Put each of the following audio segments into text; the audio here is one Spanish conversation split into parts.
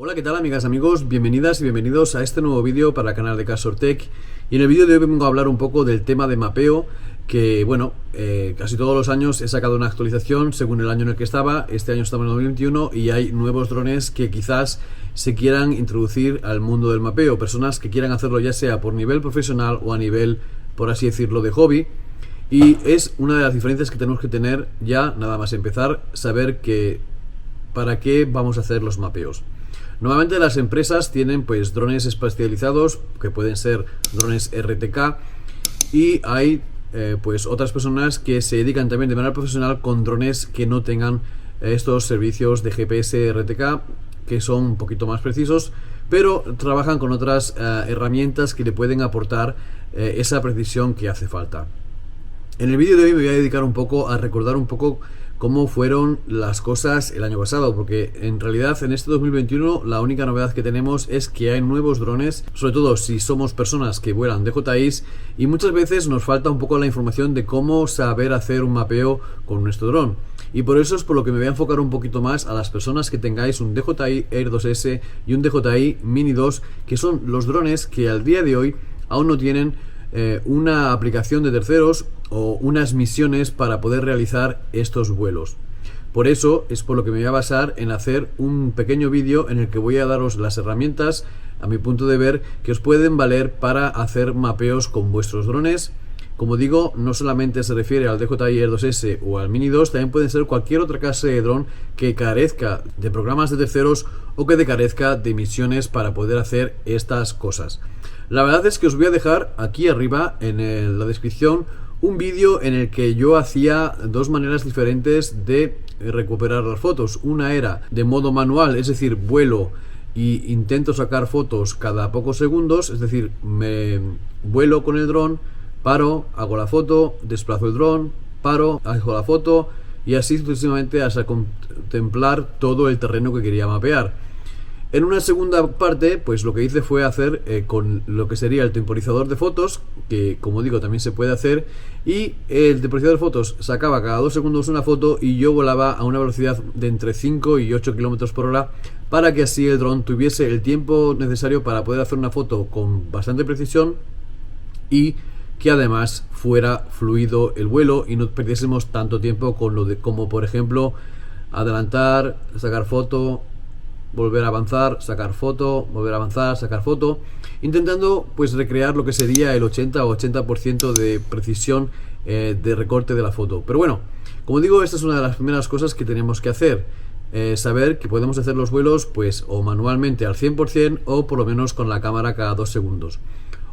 Hola, ¿qué tal amigas, amigos? Bienvenidas y bienvenidos a este nuevo vídeo para el canal de Casortech. Y en el vídeo de hoy vengo a hablar un poco del tema de mapeo, que bueno, casi todos los años he sacado una actualización según el año en el que estaba. Este año estamos en 2021 y hay nuevos drones que quizás se quieran introducir al mundo del mapeo. Personas que quieran hacerlo ya sea por nivel profesional o a nivel, por así decirlo, de hobby. Y es una de las diferencias que tenemos que tener ya, nada más empezar, saber que para qué vamos a hacer los mapeos. Normalmente las empresas tienen pues drones especializados que pueden ser drones RTK y hay pues otras personas que se dedican también de manera profesional con drones que no tengan estos servicios de GPS RTK, que son un poquito más precisos, pero trabajan con otras herramientas que le pueden aportar esa precisión que hace falta. En el vídeo de hoy me voy a dedicar un poco a recordar un poco cómo fueron las cosas el año pasado, porque en realidad en este 2021 la única novedad que tenemos es que hay nuevos drones, sobre todo si somos personas que vuelan DJIs, y muchas veces nos falta un poco la información de cómo saber hacer un mapeo con nuestro dron. Y por eso es por lo que me voy a enfocar un poquito más a las personas que tengáis un DJI Air 2S y un DJI Mini 2, que son los drones que al día de hoy aún no tienen una aplicación de terceros o unas misiones para poder realizar estos vuelos. Por eso es por lo que me voy a basar en hacer un pequeño vídeo en el que voy a daros las herramientas, a mi punto de ver, que os pueden valer para hacer mapeos con vuestros drones. Como digo, no solamente se refiere al DJI Air 2S o al Mini 2, también pueden ser cualquier otra clase de dron que carezca de programas de terceros o que carezca de misiones para poder hacer estas cosas. La verdad es que os voy a dejar aquí arriba en la descripción un vídeo en el que yo hacía dos maneras diferentes de recuperar las fotos. Una era de modo manual, es decir, vuelo y intento sacar fotos cada pocos segundos, es decir, me vuelo con el dron, paro, hago la foto, desplazo el dron, paro, hago la foto y así sucesivamente hasta contemplar todo el terreno que quería mapear. En una segunda parte, pues lo que hice fue hacer con lo que sería el temporizador de fotos, que como digo también se puede hacer, y el temporizador de fotos sacaba cada 2 segundos una foto y yo volaba a una velocidad de entre 5 y 8 km por hora para que así el dron tuviese el tiempo necesario para poder hacer una foto con bastante precisión y que además fuera fluido el vuelo y no perdiésemos tanto tiempo con lo de, como por ejemplo adelantar, sacar foto, volver a avanzar, sacar foto, volver a avanzar, sacar foto, intentando pues recrear lo que sería el 80 o 80% de precisión de recorte de la foto. Pero bueno, como digo, esta es una de las primeras cosas que tenemos que hacer, saber que podemos hacer los vuelos pues o manualmente al 100% o por lo menos con la cámara cada 2 segundos.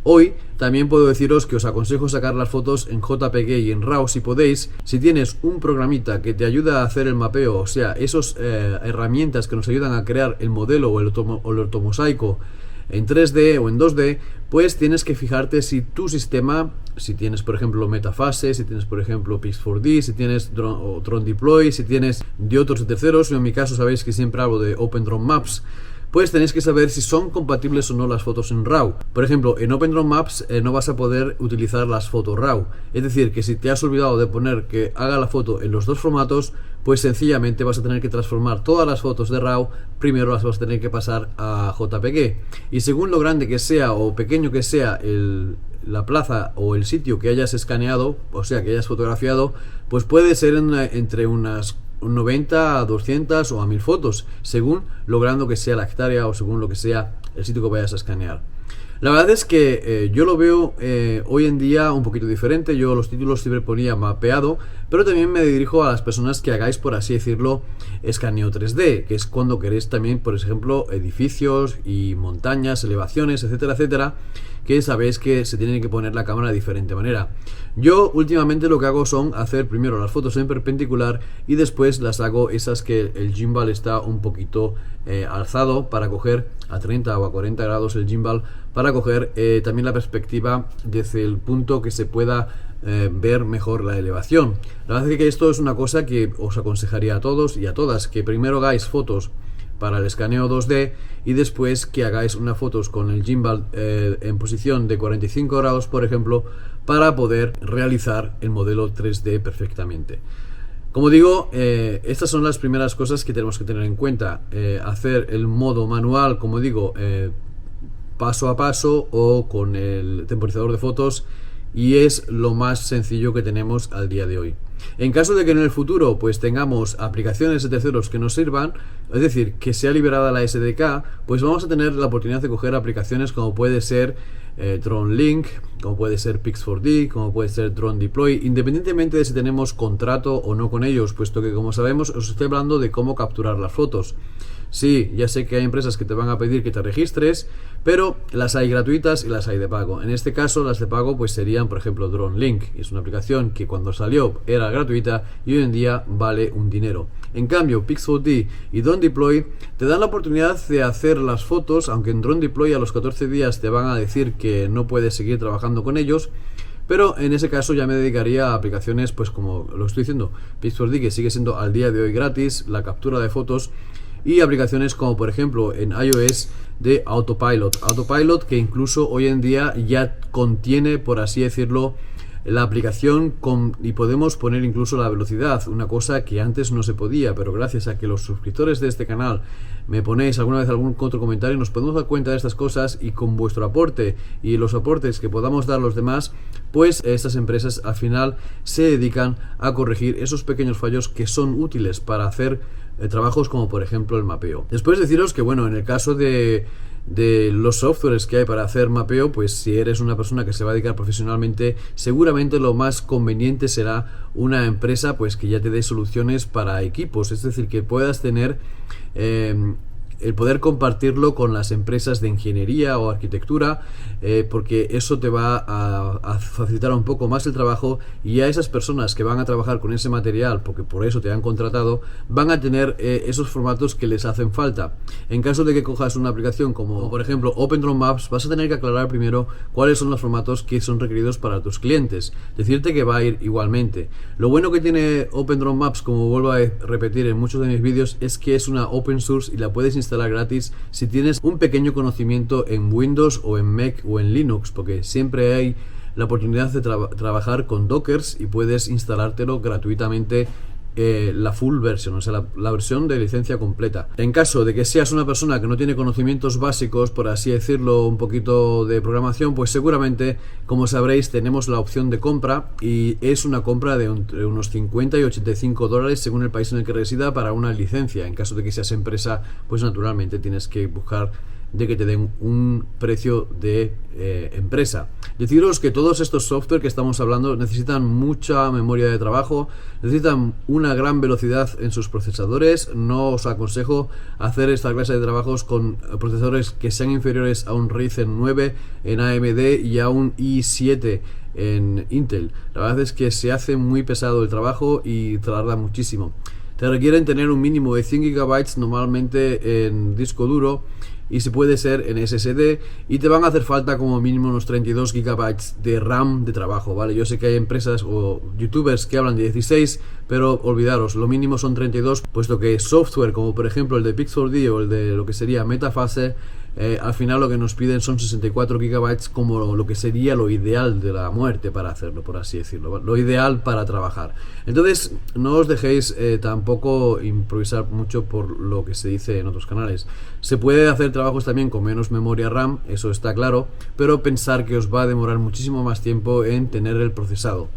Hoy también puedo deciros que os aconsejo sacar las fotos en JPG y en RAW si podéis. Si tienes un programita que te ayuda a hacer el mapeo, o sea, esas herramientas que nos ayudan a crear el modelo o el ortomosaico en 3D o en 2D, pues tienes que fijarte si tu sistema, si tienes por ejemplo Metafase, si tienes por ejemplo Pix4D, si tienes Drone Deploy, si tienes de otros terceros, en mi caso sabéis que siempre hablo de OpenDroneMaps, pues tenéis que saber si son compatibles o no las fotos en RAW. Por ejemplo, en OpenDroneMaps no vas a poder utilizar las fotos RAW. Es decir, que si te has olvidado de poner que haga la foto en los dos formatos, pues sencillamente vas a tener que transformar todas las fotos de RAW, primero las vas a tener que pasar a JPG. Y según lo grande que sea o pequeño que sea la plaza o el sitio que hayas escaneado, o sea, que hayas fotografiado, pues puede ser entre unas 90 a 200 o a 1000 fotos, según lo grande que sea la hectárea o según lo que sea el sitio que vayas a escanear. La verdad es que yo lo veo hoy en día un poquito diferente. Yo los títulos siempre ponía mapeado, pero también me dirijo a las personas que hagáis, por así decirlo, escaneo 3D, que es cuando queréis también, por ejemplo, edificios y montañas, elevaciones, etcétera, etcétera, que sabéis que se tiene que poner la cámara de diferente manera. Yo últimamente lo que hago son hacer primero las fotos en perpendicular y después las hago esas que el gimbal está un poquito alzado para coger a 30 o a 40 grados el gimbal, para coger también la perspectiva desde el punto que se pueda ver mejor la elevación. La verdad es que esto es una cosa que os aconsejaría a todos y a todas, que primero hagáis fotos para el escaneo 2D y después que hagáis unas fotos con el gimbal en posición de 45 grados, por ejemplo, para poder realizar el modelo 3D perfectamente. Como digo, estas son las primeras cosas que tenemos que tener en cuenta. Hacer el modo manual, como digo, paso a paso o con el temporizador de fotos, y es lo más sencillo que tenemos al día de hoy. En caso de que en el futuro pues tengamos aplicaciones de terceros que nos sirvan, es decir, que sea liberada la SDK, pues vamos a tener la oportunidad de coger aplicaciones como puede ser Drone Link, como puede ser Pix4D, como puede ser Drone Deploy, independientemente de si tenemos contrato o no con ellos, puesto que, como sabemos, os estoy hablando de cómo capturar las fotos. Sí, ya sé que hay empresas que te van a pedir que te registres, pero las hay gratuitas y las hay de pago. En este caso, las de pago pues serían, por ejemplo, Drone Link. Es una aplicación que cuando salió era gratuita y hoy en día vale un dinero. En cambio, Pix4D y Drone Deploy te dan la oportunidad de hacer las fotos, aunque en Drone Deploy a los 14 días te van a decir que no puedes seguir trabajando con ellos. Pero en ese caso ya me dedicaría a aplicaciones, pues como lo estoy diciendo, Pix4D, que sigue siendo al día de hoy gratis, la captura de fotos, y aplicaciones como por ejemplo en iOS de Autopilot, que incluso hoy en día ya contiene, por así decirlo, la aplicación y podemos poner incluso la velocidad, una cosa que antes no se podía, pero gracias a que los suscriptores de este canal me ponéis alguna vez algún otro comentario, nos podemos dar cuenta de estas cosas, y con vuestro aporte y los aportes que podamos dar los demás, pues estas empresas al final se dedican a corregir esos pequeños fallos que son útiles para hacer trabajos como por ejemplo el mapeo. Después deciros que, bueno, en el caso de los softwares que hay para hacer mapeo, pues si eres una persona que se va a dedicar profesionalmente, seguramente lo más conveniente será una empresa pues que ya te dé soluciones para equipos, es decir, que puedas tener el poder compartirlo con las empresas de ingeniería o arquitectura, porque eso te va a facilitar un poco más el trabajo, y a esas personas que van a trabajar con ese material, porque por eso te han contratado, van a tener esos formatos que les hacen falta. En caso de que cojas una aplicación como por ejemplo OpenDrone Maps, vas a tener que aclarar primero cuáles son los formatos que son requeridos para tus clientes. Decirte que va a ir igualmente. Lo bueno que tiene OpenDrone Maps, como vuelvo a repetir en muchos de mis vídeos, es que es una open source y la puedes instalar gratis si tienes un pequeño conocimiento en Windows o en Mac o en Linux, porque siempre hay la oportunidad de trabajar con Dockers y puedes instalártelo gratuitamente, la full version, o sea, la versión de licencia completa. En caso de que seas una persona que no tiene conocimientos básicos, por así decirlo, un poquito de programación, pues seguramente, como sabréis, tenemos la opción de compra, y es una compra de entre unos 50 y 85 dólares según el país en el que resida para una licencia. En caso de que seas empresa, pues naturalmente tienes que buscar de que te den un precio de empresa. Deciros que todos estos software que estamos hablando necesitan mucha memoria de trabajo, necesitan una gran velocidad en sus procesadores. No os aconsejo hacer esta clase de trabajos con procesadores que sean inferiores a un Ryzen 9 en AMD y a un i7 en Intel. La verdad es que se hace muy pesado el trabajo y tarda muchísimo. Te requieren tener un mínimo de 100 GB normalmente en disco duro, y si puede ser en SSD, y te van a hacer falta como mínimo unos 32 GB de RAM de trabajo, ¿vale? Yo sé que hay empresas o youtubers que hablan de 16, pero olvidaros, lo mínimo son 32, puesto que software como por ejemplo el de Pix4D o el de lo que sería Metafase, al final lo que nos piden son 64 GB como lo que sería lo ideal de la muerte para hacerlo, por así decirlo, lo ideal para trabajar. Entonces no os dejéis tampoco improvisar mucho por lo que se dice en otros canales. Se puede hacer trabajos también con menos memoria RAM, eso está claro, pero pensar que os va a demorar muchísimo más tiempo en tener el procesado.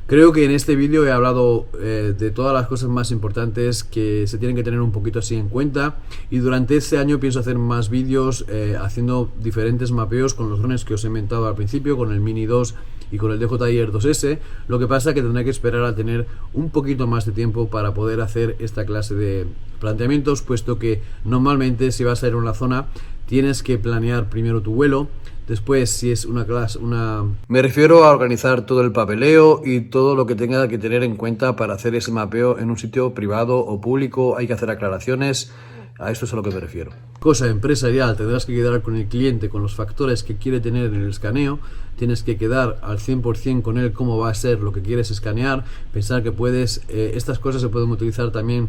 Creo que en este vídeo he hablado de todas las cosas más importantes que se tienen que tener un poquito así en cuenta, y durante este año pienso hacer más vídeos haciendo diferentes mapeos con los drones que os he inventado al principio, con el Mini 2 y con el DJI Air 2S. Lo que pasa es que tendré que esperar a tener un poquito más de tiempo para poder hacer esta clase de planteamientos, puesto que normalmente si vas a ir a una zona tienes que planear primero tu vuelo. Después, si es una clase, me refiero a organizar todo el papeleo y todo lo que tenga que tener en cuenta para hacer ese mapeo en un sitio privado o público. Hay que hacer aclaraciones. A esto es a lo que me refiero. Cosa empresarial, tendrás que quedar con el cliente con los factores que quiere tener en el escaneo. Tienes que quedar al 100% con él cómo va a ser lo que quieres escanear. Pensar que puedes, estas cosas se pueden utilizar también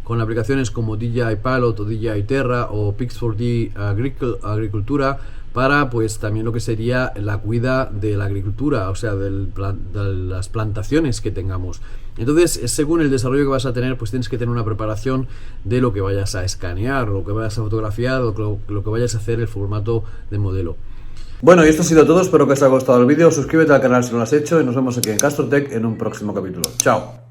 con aplicaciones como DJI Pilot o DJI Terra o Pix4D Agricultura, para pues también lo que sería la cuida de la agricultura, o sea, de las plantaciones que tengamos. Entonces, según el desarrollo que vas a tener, pues tienes que tener una preparación de lo que vayas a escanear, lo que vayas a fotografiar, lo que vayas a hacer, el formato de modelo. Bueno, y esto ha sido todo, espero que os haya gustado el vídeo, suscríbete al canal si no lo has hecho y nos vemos aquí en Castortech en un próximo capítulo. Chao.